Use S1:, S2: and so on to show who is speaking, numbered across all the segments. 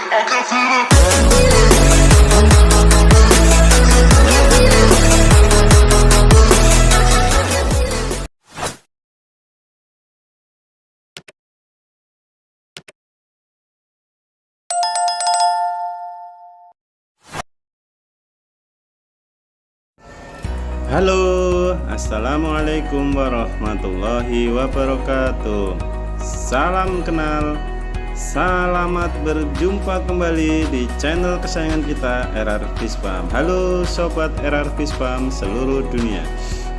S1: Halo, assalamualaikum warahmatullahi wabarakatuh. Salam kenal, selamat berjumpa kembali di channel kesayangan kita, RR Fishfarm. Halo sobat RR Fishfarm seluruh dunia.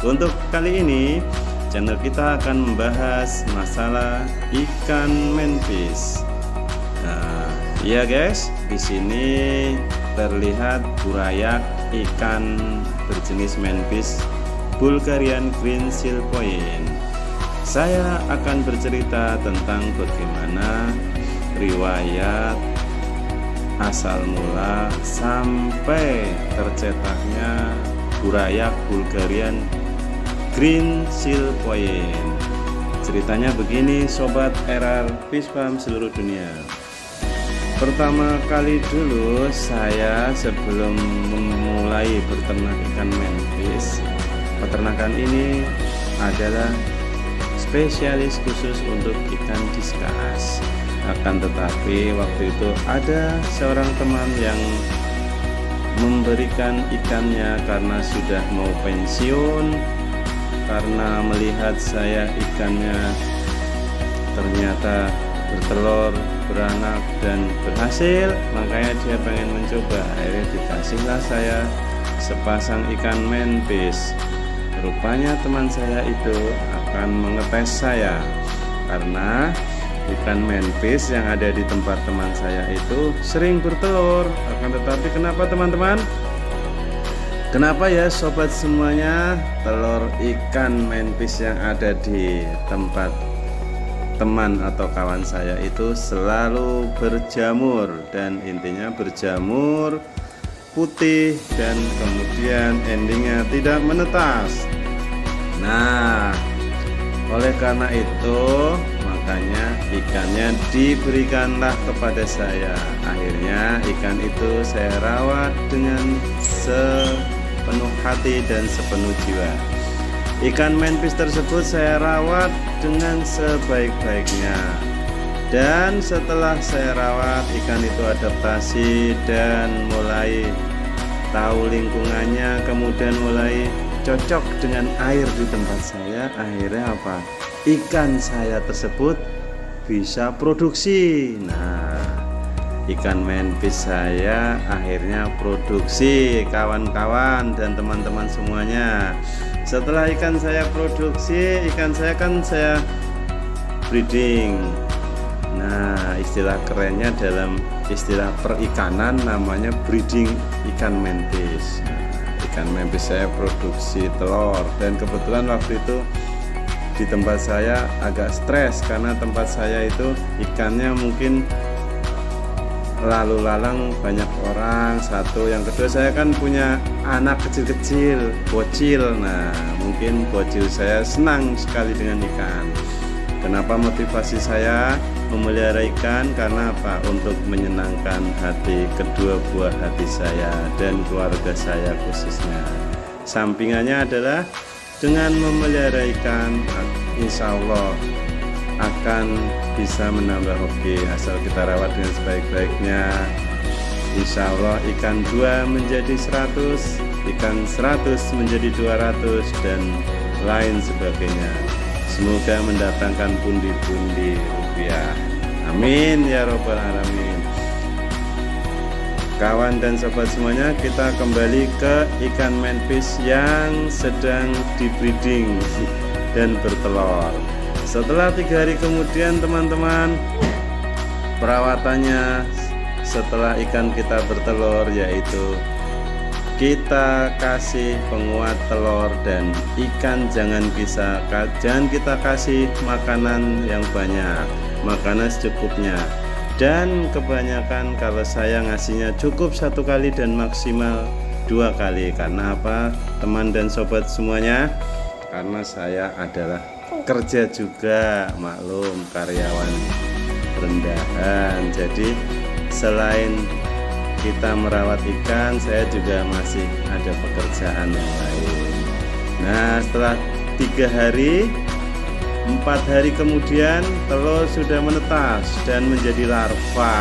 S1: Untuk kali ini channel kita akan membahas masalah ikan manfish. Nah, iya guys, di sini terlihat burayak ikan berjenis manfish Bulgarian Green Seal Point. Saya akan bercerita tentang bagaimana riwayat asal mula sampai tercetaknya burayak Bulgarian Green Seal Point. Ceritanya begini sobat RR Fishfarm seluruh dunia. Pertama kali dulu saya sebelum memulai berternak ikan manfish, peternakan ini adalah spesialis khusus untuk ikan diskas. Akan tetapi waktu itu ada seorang teman yang memberikan ikannya karena sudah mau pensiun, karena melihat saya ikannya ternyata bertelur, beranak dan berhasil, makanya dia pengen mencoba. Akhirnya dikasihlah saya sepasang ikan manfish. Rupanya teman saya itu akan mengetes saya karena ikan manfish yang ada di tempat teman saya itu sering bertelur. Akan tetapi kenapa teman-teman? Kenapa ya sobat semuanya, telur ikan manfish yang ada di tempat teman atau kawan saya itu selalu berjamur, dan intinya berjamur putih dan kemudian endingnya tidak menetas. Nah, oleh karena itu makanya ikannya diberikanlah kepada saya. Akhirnya ikan itu saya rawat dengan sepenuh hati dan sepenuh jiwa. Ikan manfish tersebut saya rawat dengan sebaik-baiknya, dan setelah saya rawat ikan itu adaptasi dan mulai tahu lingkungannya, kemudian mulai cocok dengan air di tempat saya. Akhirnya apa? Ikan saya tersebut bisa produksi. Nah, ikan manfish saya akhirnya produksi kawan-kawan dan teman-teman semuanya. Setelah ikan saya produksi, ikan saya kan saya breeding. Nah, istilah kerennya dalam istilah perikanan namanya breeding ikan manfish. Ikan manfish saya produksi telur, dan kebetulan waktu itu di tempat saya agak stres karena tempat saya itu ikannya mungkin lalu lalang banyak orang. Satu, yang kedua saya kan punya anak kecil-kecil, bocil. Nah, mungkin bocil saya senang sekali dengan ikan. Kenapa motivasi saya memelihara ikan? Karena apa? Untuk menyenangkan hati kedua buah hati saya dan keluarga saya khususnya. Sampingannya adalah dengan memelihara ikan, insya Allah akan bisa menambah hoki asal kita rawat dengan sebaik-baiknya. Insya Allah ikan 2 menjadi 100, ikan 100 menjadi 200 dan lain sebagainya. Semoga mendatangkan pundi-pundi rupiah. Amin ya robbal alamin. Kawan dan sobat semuanya, kita kembali ke ikan manfish yang sedang di breeding dan bertelur. Setelah 3 hari kemudian teman-teman, perawatannya setelah ikan kita bertelur yaitu kita kasih penguat telur, dan ikan jangan kita kasih makanan yang banyak, makanan secukupnya. Dan kebanyakan kalau saya ngasihnya cukup 1 kali dan maksimal 2 kali. Karena apa teman dan sobat semuanya? Karena saya adalah kerja juga, maklum karyawan rendahan, jadi selain kita merawat ikan, saya juga masih ada pekerjaan yang lain. Nah, setelah 3 hari, 4 hari kemudian telur sudah menetas dan menjadi larva.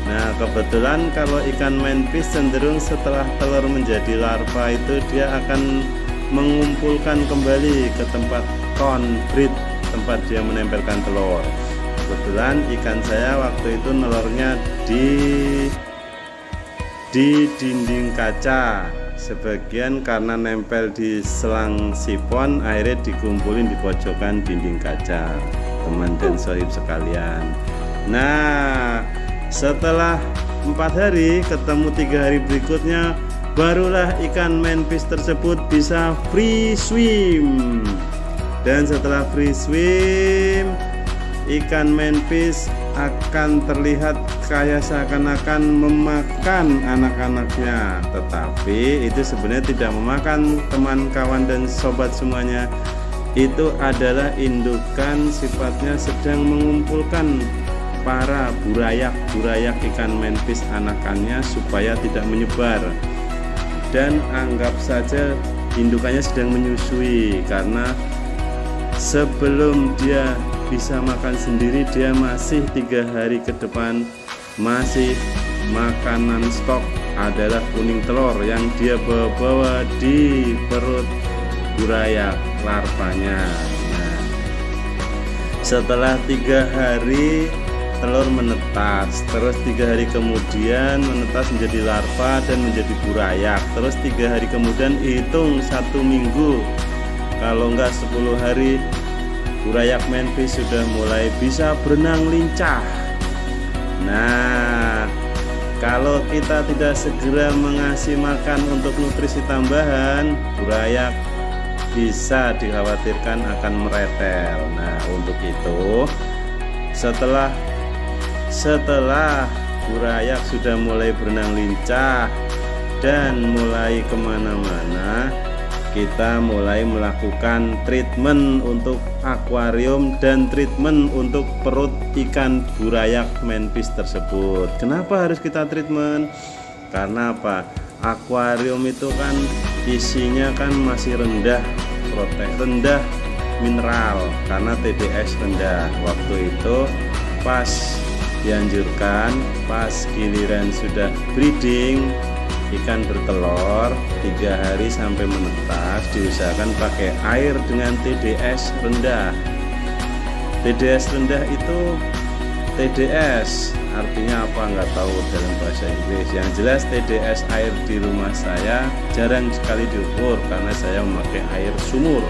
S1: Nah, kebetulan kalau ikan manfish cenderung setelah telur menjadi larva itu dia akan mengumpulkan kembali ke tempat konbrit, tempat dia menempelkan telur. Kebetulan ikan saya waktu itu nelurnya di dinding kaca, sebagian karena nempel di selang sifon akhirnya dikumpulin di pojokan dinding kaca, teman dan sohib sekalian. Nah, setelah 4 hari ketemu 3 hari berikutnya, barulah ikan manfish tersebut bisa free swim. Dan setelah free swim, ikan manfish akan terlihat kayak seakan-akan memakan anak-anaknya, tetapi itu sebenarnya tidak memakan, teman, kawan, dan sobat semuanya. Itu adalah indukan, sifatnya sedang mengumpulkan para burayak ikan manfish anakannya supaya tidak menyebar. Dan anggap saja indukannya sedang menyusui, karena sebelum dia bisa makan sendiri, dia masih 3 hari ke depan masih makanan stok adalah kuning telur yang dia bawa di perut burayak larvanya. Nah, setelah 3 hari telur menetas, terus 3 hari kemudian menetas menjadi larva dan menjadi burayak, terus 3 hari kemudian hitung 1 minggu, kalau enggak 10 hari, burayak manfish sudah mulai bisa berenang lincah. Nah, kalau kita tidak segera mengasih makan untuk nutrisi tambahan, burayak bisa dikhawatirkan akan meretel. Nah, untuk itu setelah burayak sudah mulai berenang lincah dan mulai kemana-mana, kita mulai melakukan treatment untuk akuarium dan treatment untuk perut ikan burayak manfish tersebut. Kenapa harus kita treatment? Karena apa? Akuarium itu kan isinya kan masih rendah rendah mineral karena TDS rendah. Waktu itu pas dianjurkan, pas giliran sudah breeding, ikan bertelur 3 hari sampai menetas, diusahakan pakai air dengan TDS rendah. TDS rendah itu TDS artinya apa nggak tahu dalam bahasa Inggris. Yang jelas TDS air di rumah saya jarang sekali diukur karena saya memakai air sumur.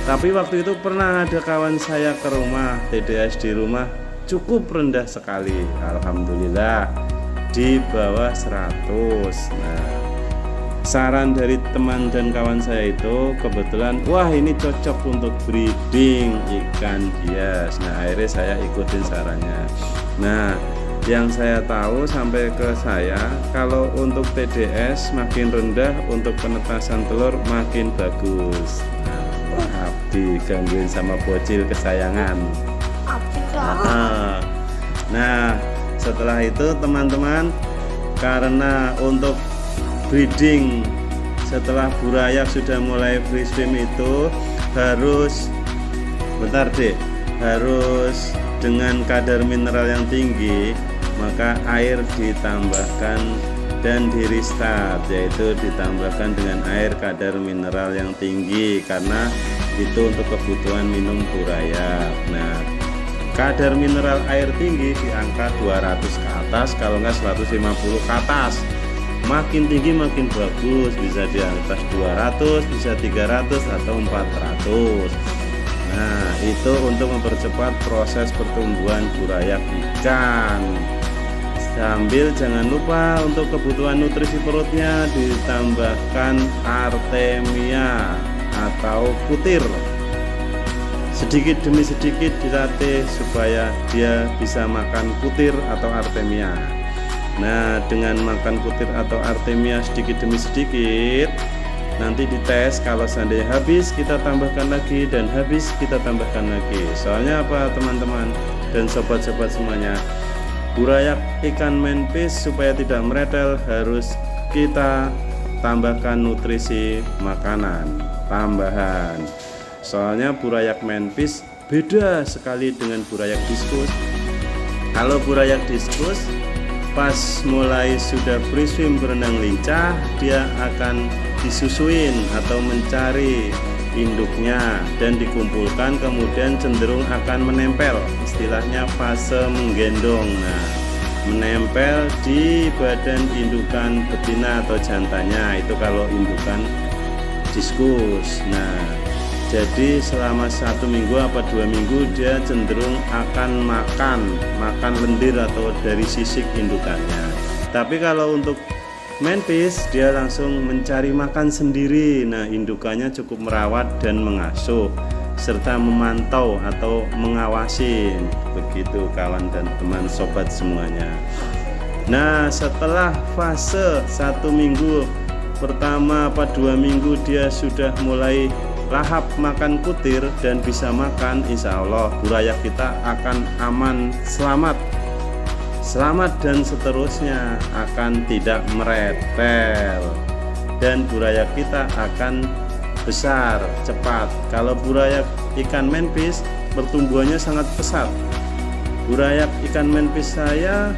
S1: Tapi waktu itu pernah ada kawan saya ke rumah, TDS di rumah cukup rendah sekali, alhamdulillah di bawah 100. Nah, saran dari teman dan kawan saya itu kebetulan, wah ini cocok untuk breeding ikan hias. Nah, akhirnya saya ikutin sarannya. Nah, yang saya tahu sampai ke saya, kalau untuk TDS makin rendah, untuk penetasan telur makin bagus. Nah, digangguin sama bocil kesayangan. Nah, setelah itu teman-teman, karena untuk breeding setelah burayak sudah mulai free swim itu harus harus dengan kadar mineral yang tinggi, maka air ditambahkan dan di restart, yaitu ditambahkan dengan air kadar mineral yang tinggi karena itu untuk kebutuhan minum burayak. Nah, kadar mineral air tinggi di angka 200 ke atas, kalau enggak 150 ke atas. Makin tinggi makin bagus, bisa di atas 200, bisa 300 atau 400. Nah, itu untuk mempercepat proses pertumbuhan burayak ikan. Sambil jangan lupa untuk kebutuhan nutrisi perutnya ditambahkan artemia atau kutir. Sedikit demi sedikit dilatih supaya dia bisa makan kutir atau artemia. Nah, dengan makan kutir atau artemia sedikit demi sedikit, nanti dites, kalau seandainya habis kita tambahkan lagi, dan habis kita tambahkan lagi. Soalnya apa teman-teman dan sobat-sobat semuanya, Burayak ikan menpis supaya tidak meretel harus kita tambahkan nutrisi makanan tambahan. Soalnya burayak menpis beda sekali dengan burayak diskus. Kalau burayak diskus pas mulai sudah free swim berenang lincah, dia akan disusuin atau mencari induknya dan dikumpulkan, kemudian cenderung akan menempel, istilahnya fase menggendong. Nah, menempel di badan indukan betina atau jantannya, itu kalau indukan diskus. Nah, jadi selama 1 minggu apa 2 minggu dia cenderung akan makan lendir atau dari sisik indukannya. Tapi kalau untuk menpis dia langsung mencari makan sendiri. Nah, indukannya cukup merawat dan mengasuh serta memantau atau mengawasi. Begitu kawan dan teman sobat semuanya. Nah, setelah fase 1 minggu pertama apa 2 minggu dia sudah mulai lahap makan kutir dan bisa makan, insya Allah burayak kita akan aman, selamat dan seterusnya akan tidak meretel dan burayak kita akan besar cepat. Kalau burayak ikan menpis pertumbuhannya sangat pesat. Burayak ikan menpis saya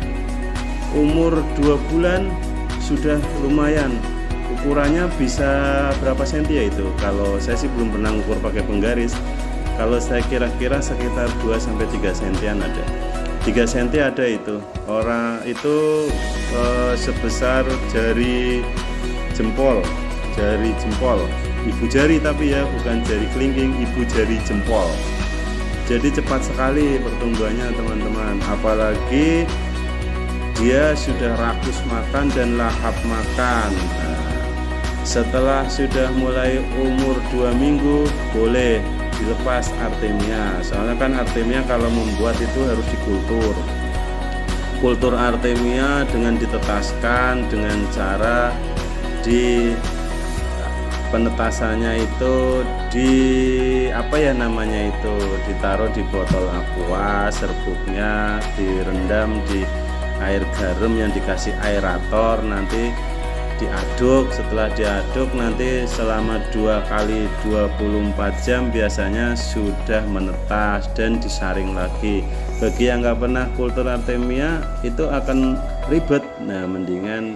S1: umur 2 bulan sudah lumayan, ukurannya bisa berapa senti ya itu, kalau saya sih belum pernah ukur pakai penggaris. Kalau saya kira-kira sekitar 2-3 sentian ada, 3 senti ada itu. Orang itu sebesar jari jempol, ibu jari, tapi ya bukan jari kelingking, ibu jari jempol. Jadi cepat sekali pertumbuhannya teman-teman, apalagi dia sudah rakus makan dan lahap makan. Nah, setelah sudah mulai umur 2 minggu boleh dilepas artemia. Soalnya kan artemia kalau membuat itu harus dikultur. Kultur artemia dengan ditetaskan dengan cara di penetasannya itu di apa ya namanya itu, ditaruh di botol aqua, serbuknya direndam di air garam yang dikasih aerator, nanti diaduk. Setelah diaduk nanti selama 2 kali 24 jam biasanya sudah menetas dan disaring lagi. Bagi yang nggak pernah kultur artemia itu akan ribet. Nah, mendingan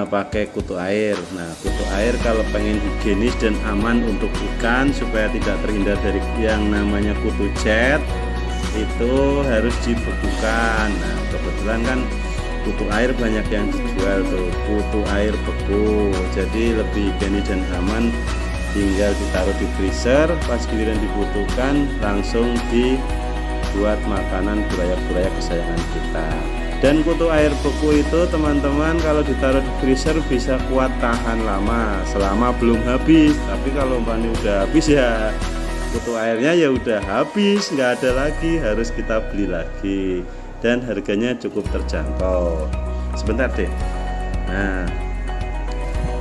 S1: pakai kutu air. Nah, kutu air kalau pengen higienis dan aman untuk ikan supaya tidak terhindar dari yang namanya kutu cat, itu harus dibekukan. Nah, kebetulan kan kutu air banyak yang dijual tuh, kutu air beku, jadi lebih higienis dan aman. Tinggal ditaruh di freezer, pas giliran dibutuhkan langsung dibuat makanan burayak-burayak kesayangan kita. Dan kutu air beku itu teman-teman kalau ditaruh di freezer bisa kuat tahan lama selama belum habis. Tapi kalau umpamanya udah habis ya kutu airnya ya udah habis, nggak ada lagi, harus kita beli lagi. Dan harganya cukup terjangkau. Sebentar deh. Nah,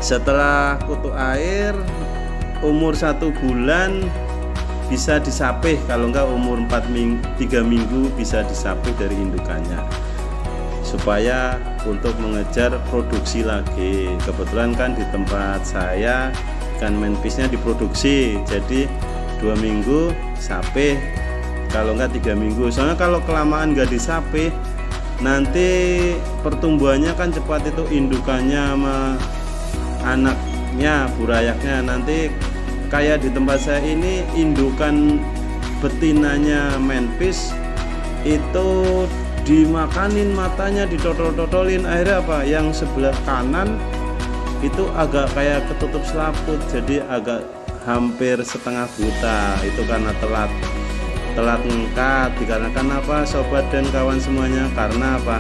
S1: setelah kutu air umur 1 bulan bisa disapih, kalau enggak umur 3 minggu bisa disapih dari indukannya, supaya untuk mengejar produksi lagi. Kebetulan kan di tempat saya ikan menpisnya diproduksi, jadi 2 minggu sapih, kalau enggak 3 minggu. Soalnya kalau kelamaan nggak disapih nanti pertumbuhannya kan cepat, itu indukannya sama anaknya burayaknya. Nanti kayak di tempat saya ini indukan betinanya menpis itu dimakanin matanya, ditotol-totolin, akhirnya apa, yang sebelah kanan itu agak kayak ketutup selaput, jadi agak hampir setengah buta. Itu karena telat ngangkat. Dikarenakan apa sobat dan kawan semuanya? Karena apa,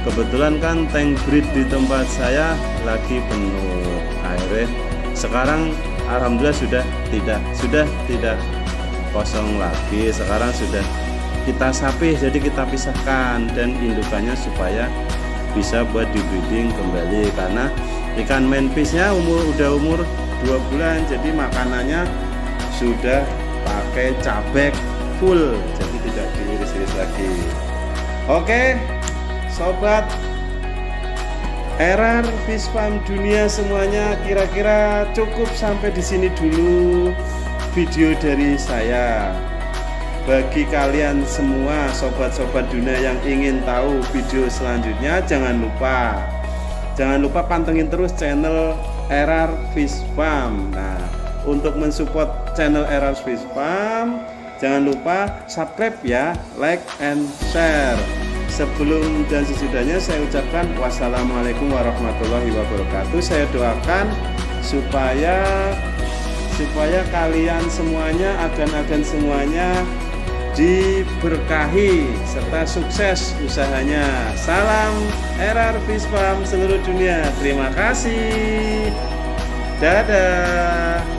S1: kebetulan kan tank breed di tempat saya lagi penuh. Akhirnya sekarang alhamdulillah sudah tidak kosong lagi. Sekarang sudah kita sapih, jadi kita pisahkan dan indukannya supaya bisa buat di breeding kembali. Karena ikan menpisnya udah umur 2 bulan, jadi makanannya sudah pakai cabek full, jadi tidak diiris-iris lagi. Oke, sobat RR Fish Farm dunia semuanya, kira-kira cukup sampai di sini dulu video dari saya. Bagi kalian semua sobat-sobat dunia yang ingin tahu video selanjutnya, jangan lupa pantengin terus channel RR Fish Farm. Nah, untuk mensupport channel RR Fish Farm, jangan lupa subscribe ya, like and share. Sebelum dan sesudahnya saya ucapkan wassalamualaikum warahmatullahi wabarakatuh. Saya doakan supaya kalian semuanya, agan-agan semuanya diberkahi serta sukses usahanya. Salam RR Fish Farm seluruh dunia. Terima kasih. Dadah.